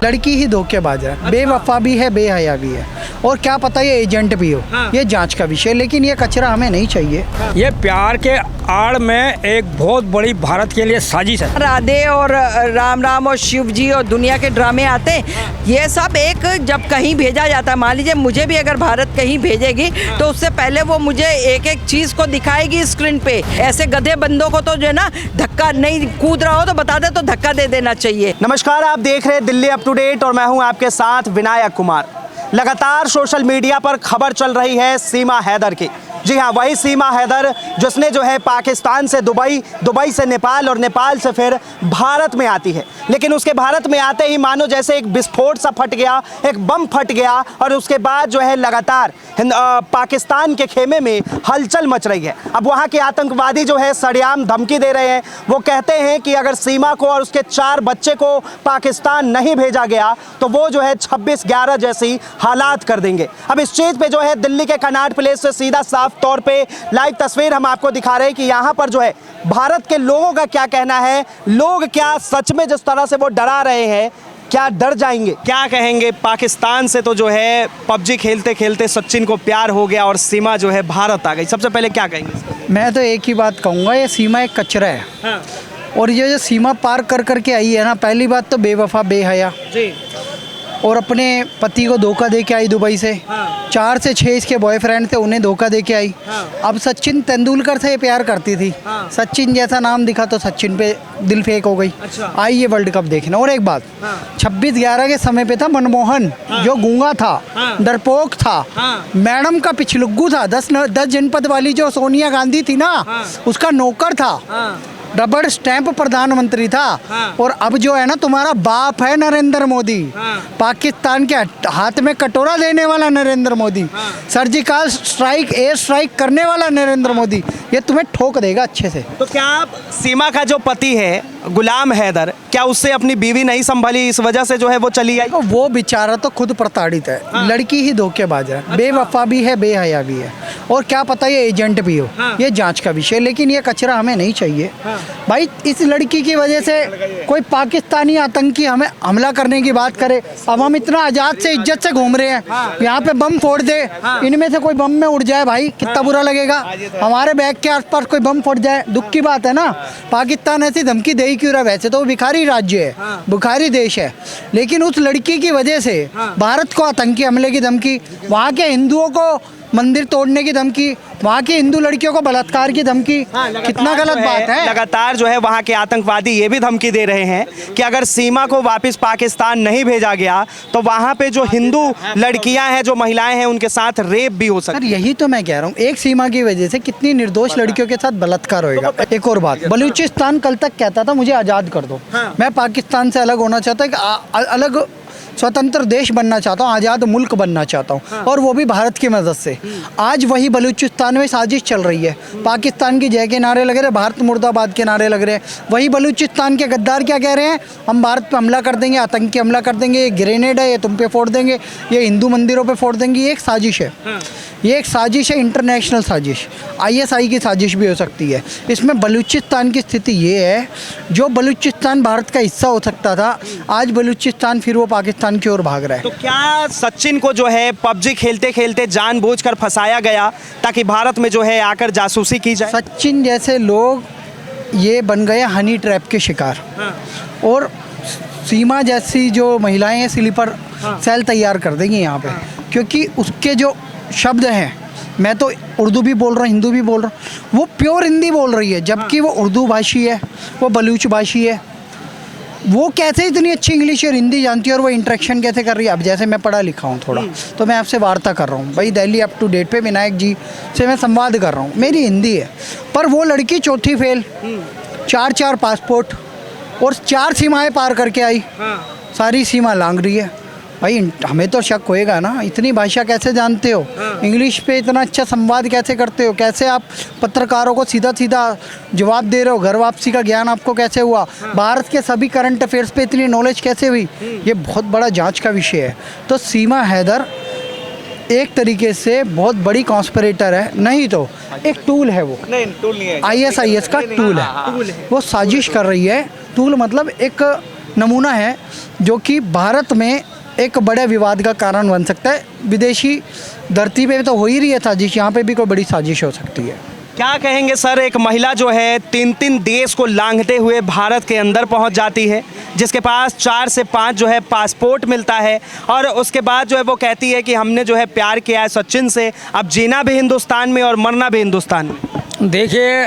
लड़की ही धोखेबाज है, बेवफा भी है, बेहया भी है, और क्या पता ये एजेंट भी हो। ये जांच का विषय, लेकिन ये कचरा हमें नहीं चाहिए। ये प्यार के आड़ में एक बहुत बड़ी भारत के लिए साजिश है। राधे और राम राम और शिव जी और दुनिया के ड्रामे आते हैं, ये सब एक जब कहीं भेजा जाता है, मान लीजिए मुझे भी अगर भारत कहीं भेजेगी तो उससे पहले वो मुझे एक एक चीज को दिखाएगी स्क्रीन पे। ऐसे गधे बंदों को तो जो है ना, धक्का नहीं कूद रहा हो तो बता दे तो धक्का दे देना चाहिए। नमस्कार, आप देख रहे हैं दिल्ली अप टू डेट और मैं हूं आपके साथ विनायक कुमार। लगातार सोशल मीडिया पर खबर चल रही है सीमा हैदर की। जी हाँ, वही सीमा हैदर जिसने जो है पाकिस्तान से दुबई, दुबई से नेपाल और नेपाल से फिर भारत में आती है, लेकिन उसके भारत में आते ही मानो जैसे एक विस्फोट सा फट गया, एक बम फट गया और उसके बाद जो है लगातार पाकिस्तान के खेमे में हलचल मच रही है। अब वहाँ के आतंकवादी जो है सरेआम धमकी दे रहे हैं। वो कहते हैं कि अगर सीमा को और उसके 4 बच्चे को पाकिस्तान नहीं भेजा गया तो वो जो है 26/11 जैसी हालात कर देंगे। अब इस चीज़ पे जो है दिल्ली के कनॉट प्लेस से सीधा साफ तौर पे लाइव तस्वीर हम आपको दिखा रहे हैं कि यहाँ पर जो है भारत के लोगों का क्या कहना है, लोग क्या सच में जिस तरह से वो डरा रहे हैं, क्या डर जाएंगे, क्या कहेंगे। पाकिस्तान से तो जो है पबजी खेलते खेलते सचिन को प्यार हो गया और सीमा जो है भारत आ गई। सबसे पहले क्या कहेंगे? मैं तो एक ही बात कहूँगा, ये सीमा एक कचरा है। हाँ। और ये जो सीमा पार कर करके आई है ना, पहली बात तो बेवफा, बेहया जी, और अपने पति को धोखा दे के आई दुबई से। हाँ। 4 से 6 इसके बॉयफ्रेंड थे, उन्हें धोखा दे के आई। हाँ। अब सचिन तेंदुलकर से ये प्यार करती थी। हाँ। सचिन जैसा नाम दिखा तो सचिन पे दिल फेक हो गई। अच्छा। आई ये वर्ल्ड कप देखना। और एक बात, हाँ। 26/11 के समय पे था मनमोहन, जो गूंगा था, हाँ। डरपोक था, हाँ। मैडम का पिछलुग्गू था, 10 जनपद वाली जो सोनिया गांधी थी ना, हाँ। उसका नौकर था। हाँ। रबड़ स्टैंप प्रधानमंत्री था। हाँ। और अब जो है ना, तुम्हारा बाप है नरेंद्र मोदी। हाँ। पाकिस्तान के हाथ में कटोरा देने वाला नरेंद्र मोदी। हाँ। सर्जिकल स्ट्राइक, एयर स्ट्राइक करने वाला नरेंद्र मोदी। ये तुम्हें ठोक देगा अच्छे से। तो क्या आप सीमा का जो पति है गुलाम हैदर, क्या उससे अपनी बीवी नहीं संभाली, इस वजह से जो है वो चली आई? देखो, वो बेचारा तो खुद प्रताड़ित है। हाँ। लड़की ही धोखेबाज है, बेवफा भी है, बेहया भी है, और क्या पता ये एजेंट भी हो। हाँ। ये जांच का विषय, लेकिन ये कचरा हमें नहीं चाहिए। हाँ। भाई, इस लड़की की वजह से कोई पाकिस्तानी आतंकी हमें हमला करने की बात करे। अब हम इतना आजाद से, इज्जत से घूम रहे हैं। हाँ। यहाँ पे बम फोड़ दे, इनमें से कोई बम में उड़ जाए, भाई कितना बुरा लगेगा। हमारे बैग के आसपास कोई बम फट जाए, दुख की बात है ना। पाकिस्तान ऐसी धमकी दे ही क्यों रहा? वैसे तो भिखारी राज्य है, भिखारी देश है, लेकिन उस लड़की की वजह से भारत को आतंकी हमले की धमकी, वहाँ के हिंदुओं को मंदिर तोड़ने की धमकी, वहाँ की हिंदू लड़कियों को बलात्कार की धमकी। कितना गलत बात है। लगातार जो है वहाँ के आतंकवादी ये भी धमकी दे रहे हैं कि अगर सीमा को वापस पाकिस्तान नहीं भेजा गया तो वहाँ पे जो हिंदू लड़कियां हैं, जो महिलाएं हैं, उनके साथ रेप भी हो सकता है। यही तो मैं कह रहा हूँ, एक सीमा की वजह से कितनी निर्दोष लड़कियों के साथ बलात्कार होएगा। एक और बात, बलूचिस्तान कल तक कहता था मुझे आज़ाद कर दो। मैं पाकिस्तान से अलग होना चाहता हूँ, अलग स्वतंत्र देश बनना चाहता हूँ, आज़ाद मुल्क बनना चाहता हूँ, और वो भी भारत की मदद से। आज वही बलूचिस्तान में साजिश चल रही है। पाकिस्तान की जय के नारे लग रहे हैं, भारत मुर्दाबाद के नारे लग रहे हैं। वही बलूचिस्तान के गद्दार क्या कह रहे हैं? हम भारत पे हमला कर देंगे, आतंकी हमला कर देंगे, ये ग्रेनेड है, ये तुम पे फोड़ देंगे, ये हिंदू मंदिरों पे फोड़ देंगे। ये एक साजिश है। ये एक साजिश है, इंटरनेशनल साजिश, ISI की साजिश भी हो सकती है। इसमें बलूचिस्तान की स्थिति ये है, जो बलूचिस्तान भारत का हिस्सा हो सकता था, आज बलूचिस्तान फिर वो पाकिस्तान की ओर भाग रहा है। तो क्या सचिन को जो है पबजी खेलते खेलते जानबूझकर फंसाया गया ताकि भारत में जो है आकर जासूसी की जाए? सचिन जैसे लोग ये बन गए हनी ट्रैप के शिकार। और सीमा जैसी जो महिलाएं हैं, स्लीपर सेल तैयार कर देंगी यहाँ पे, क्योंकि उसके जो शब्द हैं, मैं तो उर्दू भी बोल रहा हूँ, हिंदू भी बोल रहा हूँ, वो प्योर हिंदी बोल रही है, जबकि वो उर्दू भाषी है, वो बलूच भाषी है। वो कैसे इतनी अच्छी इंग्लिश और हिंदी जानती है, और वो इंटरेक्शन कैसे कर रही है? अब जैसे मैं पढ़ा लिखा हूँ थोड़ा, तो मैं आपसे वार्ता कर रहा हूँ भाई, दिल्ली अप टू डेट पे विनायक जी से मैं संवाद कर रहा हूँ, मेरी हिंदी है। पर वो लड़की चौथी फेल, 4 पासपोर्ट और 4 सीमाएँ पार करके आई। सारी सीमा लांग रही है। भाई हमें तो शक होएगा ना, इतनी भाषा कैसे जानते हो? इंग्लिश पे इतना अच्छा संवाद कैसे करते हो? कैसे आप पत्रकारों को सीधा सीधा जवाब दे रहे हो? घर वापसी का ज्ञान आपको कैसे हुआ? भारत के सभी करंट अफेयर्स पे इतनी नॉलेज कैसे हुई? ये बहुत बड़ा जांच का विषय है। तो सीमा हैदर एक तरीके से बहुत बड़ी कॉन्स्पिरेटर है, नहीं तो एक टूल है। वो नहीं, टूल नहीं है, ISIS का टूल है। वो साजिश कर रही है। टूल मतलब एक नमूना है जो कि भारत में एक बड़े विवाद का कारण बन सकता है। विदेशी धरती पे तो हो ही रही है साजिश, यहाँ पे भी कोई बड़ी साजिश हो सकती है। क्या कहेंगे सर, एक महिला जो है 3-3 देश को लांघते हुए भारत के अंदर पहुंच जाती है, जिसके पास 4 से 5 जो है पासपोर्ट मिलता है, और उसके बाद जो है वो कहती है कि हमने जो है प्यार किया है सचिन से, अब जीना भी हिंदुस्तान में और मरना भी हिंदुस्तान में। देखिए,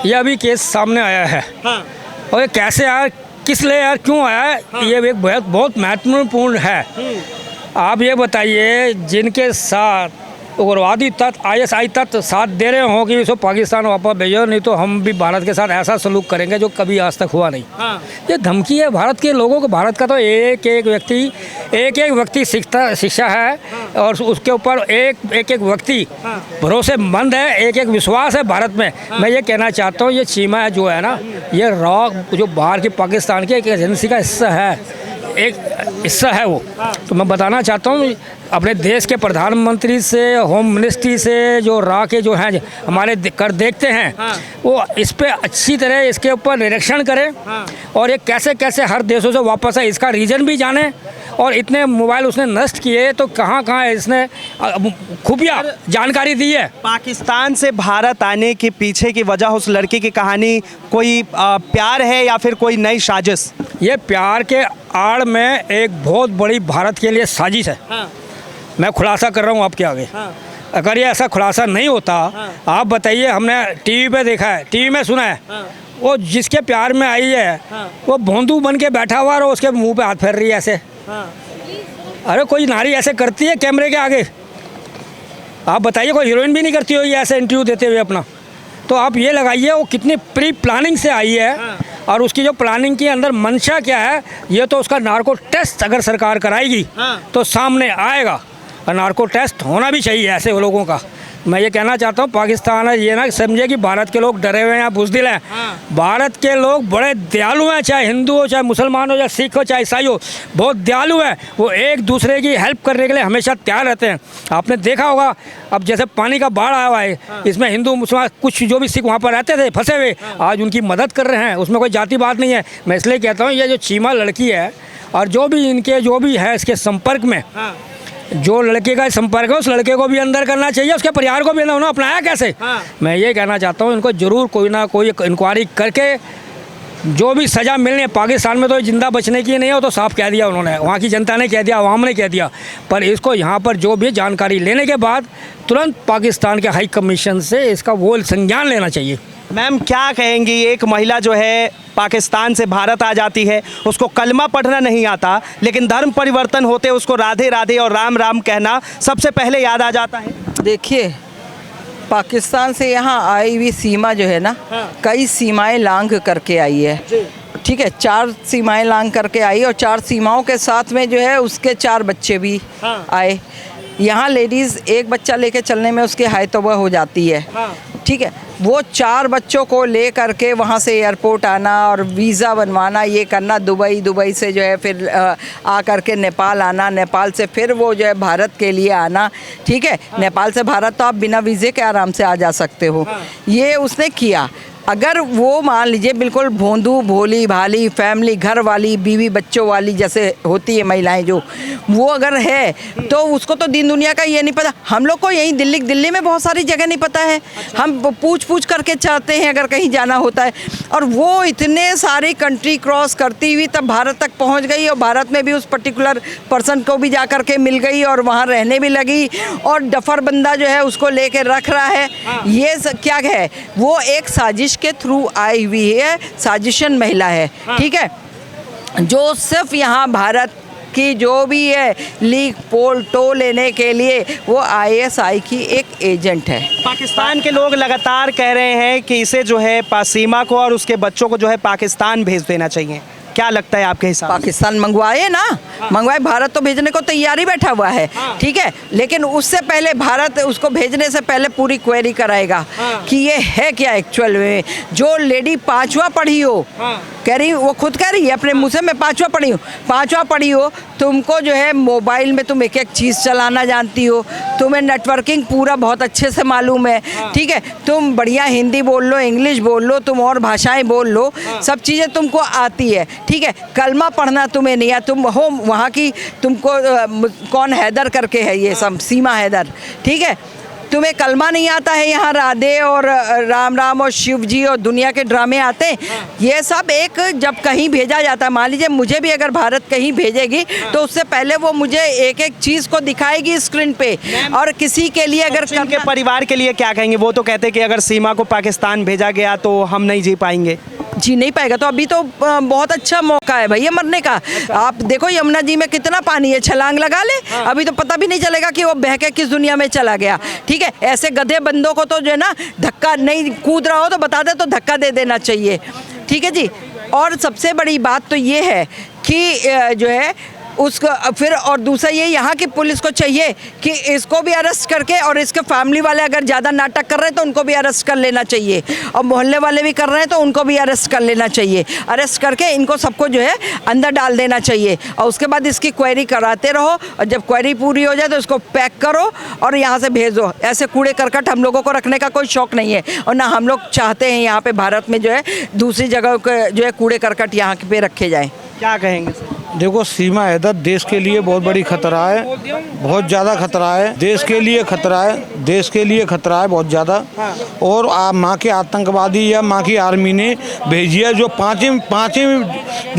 ये अभी केस सामने आया है। हाँ। और ये कैसे आया, किस लिए यार, क्यों आया है, ये एक बहुत महत्वपूर्ण है। आप ये बताइए, जिनके साथ उग्रवादी तत्व ISI तत्व साथ दे रहे हों कि इसको पाकिस्तान वापस भेजो, नहीं तो हम भी भारत के साथ ऐसा सलूक करेंगे जो कभी आज तक हुआ नहीं। ये धमकी है भारत के लोगों को। भारत का तो एक एक व्यक्ति शिक्षा है, और उसके ऊपर एक व्यक्ति भरोसेमंद है, एक विश्वास है भारत में। मैं ये कहना चाहता हूँ, ये सीमा जो है ना, ये जो बाहर की पाकिस्तान की एक एजेंसी का हिस्सा है वो। तो मैं बताना चाहता हूँ, अपने देश के प्रधानमंत्री से, होम मिनिस्ट्री से जो के जो हैं हमारे कर देखते हैं, वो इस पे अच्छी तरह इसके ऊपर निरीक्षण करें, और ये कैसे कैसे हर देशों से वापस है इसका रीजन भी जाने। और इतने मोबाइल उसने नष्ट किए तो कहाँ इसने खुफिया जानकारी दी है। पाकिस्तान से भारत आने के पीछे की वजह, उस लड़की की कहानी कोई प्यार है या फिर कोई नई साजिश? ये प्यार के आड़ में एक बहुत बड़ी भारत के लिए साजिश है। मैं खुलासा कर रहा हूँ आपके आगे। अगर ये ऐसा खुलासा नहीं होता, आप बताइए, हमने टीवी पे देखा है, टीवी में सुना है, वो जिसके प्यार में आई है वो भोंदू बन के बैठा हुआ और उसके मुंह पे हाथ फेर रही है ऐसे। अरे कोई नारी ऐसे करती है कैमरे के आगे? आप बताइए, कोई हीरोइन भी नहीं करती होगी ऐसे इंटरव्यू देते हुए अपना। तो आप ये लगाइए वो कितनी प्री प्लानिंग से आई है, और उसकी जो प्लानिंग के अंदर मंशा क्या है, ये तो उसका नार्को टेस्ट अगर सरकार कराएगी तो सामने आएगा। और नार्को टेस्ट होना भी चाहिए ऐसे लोगों का। मैं ये कहना चाहता हूँ, पाकिस्तान है ये ना समझे कि भारत के लोग डरे हुए हैं या बुज़दिल हैं। भारत के लोग बड़े दयालु हैं, चाहे हिंदू हो, चाहे मुसलमान हो, चाहे सिख हो, चाहे ईसाई हो, बहुत दयालु हैं। वो एक दूसरे की हेल्प करने के लिए हमेशा तैयार रहते हैं। आपने देखा होगा, अब जैसे पानी का बाढ़ आया हुआ है, इसमें हिंदू मुसलमान कुछ जो भी सिख वहाँ पर रहते थे फंसे हुए, आज उनकी मदद कर रहे हैं। उसमें कोई जाति बात नहीं है। मैं इसलिए कहता हूँ, ये जो चीमा लड़की है और जो भी है इसके संपर्क में, जो लड़के का संपर्क है, उस लड़के को भी अंदर करना चाहिए, उसके परिवार को भी उन्होंने अपनाया कैसे। मैं ये कहना चाहता हूँ, इनको ज़रूर कोई ना कोई इंक्वायरी करके जो भी सज़ा मिलनी है। पाकिस्तान में तो जिंदा बचने की नहीं हो, तो साफ कह दिया उन्होंने, वहाँ की जनता ने कह दिया, अवाम ने कह दिया। पर इसको यहाँ पर जो भी जानकारी लेने के बाद तुरंत पाकिस्तान के हाई कमीशन से इसका वो संज्ञान लेना चाहिए। मैम, क्या कहेंगी, एक महिला जो है पाकिस्तान से भारत आ जाती है, उसको कलमा पढ़ना नहीं आता, लेकिन धर्म परिवर्तन होते उसको राधे राधे और राम राम कहना सबसे पहले याद आ जाता है। देखिए, पाकिस्तान से यहाँ आई हुई सीमा जो है ना, कई सीमाएं लांघ करके आई है। ठीक है, 4 सीमाएं लांघ करके आई, और 4 सीमाओं के साथ में जो है उसके 4 बच्चे भी आए। यहाँ लेडीज़ एक बच्चा लेके चलने में उसकी हाय तौबा हो जाती है। ठीक है, वो 4 बच्चों को ले करके वहाँ से एयरपोर्ट आना और वीज़ा बनवाना, ये करना, दुबई से जो है फिर आ करके नेपाल आना, नेपाल से फिर वो जो है भारत के लिए आना। ठीक है, नेपाल से भारत तो आप बिना वीज़े के आराम से आ जा सकते हो। ये उसने किया। अगर वो मान लीजिए बिल्कुल भोंदू भोली भाली फैमिली, घर वाली, बीवी बच्चों वाली जैसे होती है महिलाएं, जो वो अगर है तो उसको तो दीन दुनिया का ये नहीं पता। हम लोग को यहीं दिल्ली में बहुत सारी जगह नहीं पता है। हम पूछ करके चाहते हैं अगर कहीं जाना होता है, और वो इतने सारी कंट्री क्रॉस करती हुई तब भारत तक पहुंच गई, और भारत में भी उस पर्टिकुलर पर्सन को भी जा कर के मिल गई और वहाँ रहने भी लगी, और डफर बंदा जो है उसको लेके रख रहा है। ये क्या है, वो एक साजिश के थ्रू आई हुई है, साजिशन महिला है। ठीक है, जो सिर्फ यहाँ भारत की जो भी है लीक पोल टो लेने के लिए वो ISI की एक एजेंट है। पाकिस्तान के लोग लगातार कह रहे हैं कि इसे जो है सीमा को और उसके बच्चों को जो है पाकिस्तान भेज देना चाहिए। क्या लगता है आपके हिसाब? पाकिस्तान मंगवाए ना, मंगवाए, भारत तो भेजने को तैयारी बैठा हुआ है। ठीक है, लेकिन उससे पहले भारत उसको भेजने से पहले पूरी क्वेरी कराएगा कि ये है क्या एक्चुअल में। जो लेडी 5वां पढ़ी हो कह रही वो खुद कह रही है अपने मुँह से, मैं पाँचवा पढ़ी हो, तुमको जो है मोबाइल में तुम एक एक चीज़ चलाना जानती हो, तुम्हें नेटवर्किंग पूरा बहुत अच्छे से मालूम है, ठीक है, तुम बढ़िया हिंदी बोल लो, इंग्लिश बोल लो, तुम और भाषाएं बोल लो, सब चीज़ें तुमको आती है, ठीक है, कलमा पढ़ना तुम्हें नहीं है, तुम हो वहाँ की, तुमको कौन हैदर करके है ये सब, सीमा हैदर, ठीक है, तुम्हें कलमा नहीं आता है, यहाँ राधे और राम राम और शिव जी और दुनिया के ड्रामे आते हैं, ये सब एक जब कहीं भेजा जाता है, मान लीजिए मुझे भी अगर भारत कहीं भेजेगी तो उससे पहले वो मुझे एक एक चीज़ को दिखाएगी स्क्रीन पे, और किसी के लिए अगर उनके परिवार के लिए क्या कहेंगे? वो तो कहते हैं कि अगर सीमा को पाकिस्तान भेजा गया तो हम नहीं जी पाएंगे। जी नहीं पाएगा, तो अभी तो बहुत अच्छा मौका है भैया मरने का। आप देखो यमुना जी में कितना पानी है, छलांग लगा ले, अभी तो पता भी नहीं चलेगा कि वो बह के किस दुनिया में चला गया, ठीक है। ऐसे गधे बंदों को तो जो है ना, धक्का नहीं कूद रहा हो तो बता दे तो धक्का दे देना चाहिए, ठीक है जी। और सबसे बड़ी बात तो ये है कि जो है उसको फिर, और दूसरा ये यहाँ की पुलिस को चाहिए कि इसको भी अरेस्ट करके, और इसके फैमिली वाले अगर ज़्यादा नाटक कर रहे हैं तो उनको भी अरेस्ट कर लेना चाहिए, और मोहल्ले वाले भी कर रहे हैं तो उनको भी अरेस्ट कर लेना चाहिए, अरेस्ट करके इनको सबको जो है अंदर डाल देना चाहिए, और उसके बाद इसकी क्वेरी कराते रहो, और जब क्वेरी पूरी हो जाए तो इसको पैक करो और यहाँ से भेजो। ऐसे कूड़े करकट हम लोगों को रखने का कोई शौक़ नहीं है, और ना हम लोग चाहते हैं यहाँ पर भारत में जो है दूसरी जगह जो है कूड़े करकट यहाँ पे रखे जाएँ। क्या कहेंगे सर? देखो, सीमा हैदर देश के लिए बहुत बड़ी खतरा है, बहुत ज़्यादा खतरा है, देश के लिए खतरा है, देश के लिए खतरा है बहुत ज़्यादा। और माँ के आतंकवादी या माँ की आर्मी ने भेजी है, जो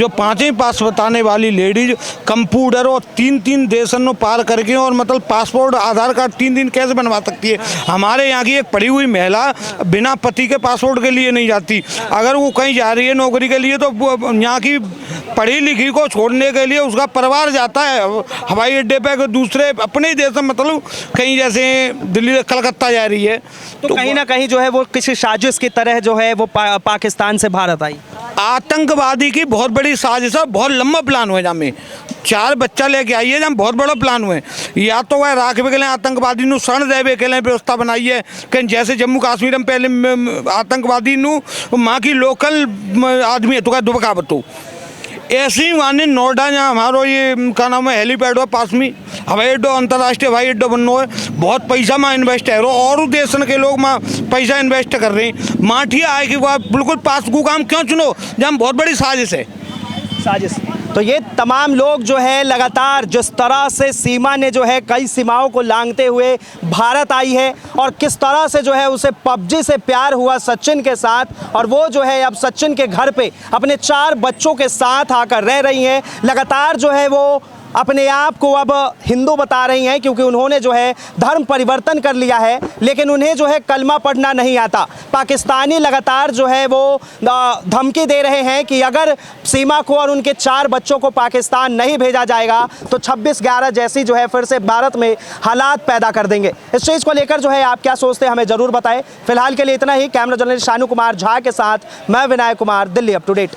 पाँचें पास बताने वाली लेडीज कंप्यूटर और तीन देशों में पार करके, और मतलब पासपोर्ट आधार कार्ड 3 दिन कैसे बनवा सकती है? हमारे यहाँ की एक पढ़ी हुई महिला बिना पति के पासपोर्ट के लिए नहीं जाती, अगर वो कहीं जा रही है नौकरी के लिए तो यहाँ की पढ़ी लिखी को छोड़ने के लिए उसका परिवार जाता है हवाई अड्डे पे, दूसरे अपने ही देश में, मतलब कहीं जैसे दिल्ली से कलकत्ता जा रही है, तो कहीं ना कहीं जो है वो किसी साजिश की तरह जो है वो पाकिस्तान से भारत आई। आतंकवादी की बहुत बड़ी साजिश है, बहुत लंबा प्लान हुआ, जहाँ 4 बच्चा लेके आई है, जहाँ बहुत बड़ा प्लान हुए, या तो वह राखवे के लिए आतंकवादी नु शरण देवे के लिए व्यवस्था बनाई है, कहीं जैसे जम्मू कश्मीर में पहले आतंकवादी नु माँ की लोकल आदमी है तो क्या दुबका बतो, ऐसे ही वहाँ नोएडा जहाँ हमारा ये क्या नाम है हेलीपैड हुआ पास में, हवाई अड्डा अंतर्राष्ट्रीय हवाई अड्डा बनना है, बहुत पैसा वहाँ इन्वेस्ट है, और देश के लोग वहाँ पैसा इन्वेस्ट कर रहे हैं, माठिया आए कि वह बिल्कुल पास को काम क्यों चुनो जहाँ बहुत बड़ी साजिश है। साजिश। तो ये तमाम लोग जो है लगातार जिस तरह से सीमा ने जो है कई सीमाओं को लांघते हुए भारत आई है, और किस तरह से जो है उसे पबजी से प्यार हुआ सचिन के साथ, और वो जो है अब सचिन के घर पे अपने 4 बच्चों के साथ आकर रह रही हैं, लगातार जो है वो अपने आप को अब हिंदू बता रही हैं, क्योंकि उन्होंने जो है धर्म परिवर्तन कर लिया है, लेकिन उन्हें जो है कलमा पढ़ना नहीं आता। पाकिस्तानी लगातार जो है वो धमकी दे रहे हैं कि अगर सीमा को और उनके 4 बच्चों को पाकिस्तान नहीं भेजा जाएगा तो 26/11 जैसी जो है फिर से भारत में हालात पैदा कर देंगे। इस चीज़ को लेकर जो है आप क्या सोचते हैं हमें ज़रूर बताएं। फिलहाल के लिए इतना ही। कैमरा जर्नलिस्ट शानू कुमार झा के साथ मैं Vinayak Kumar, Delhi up to date.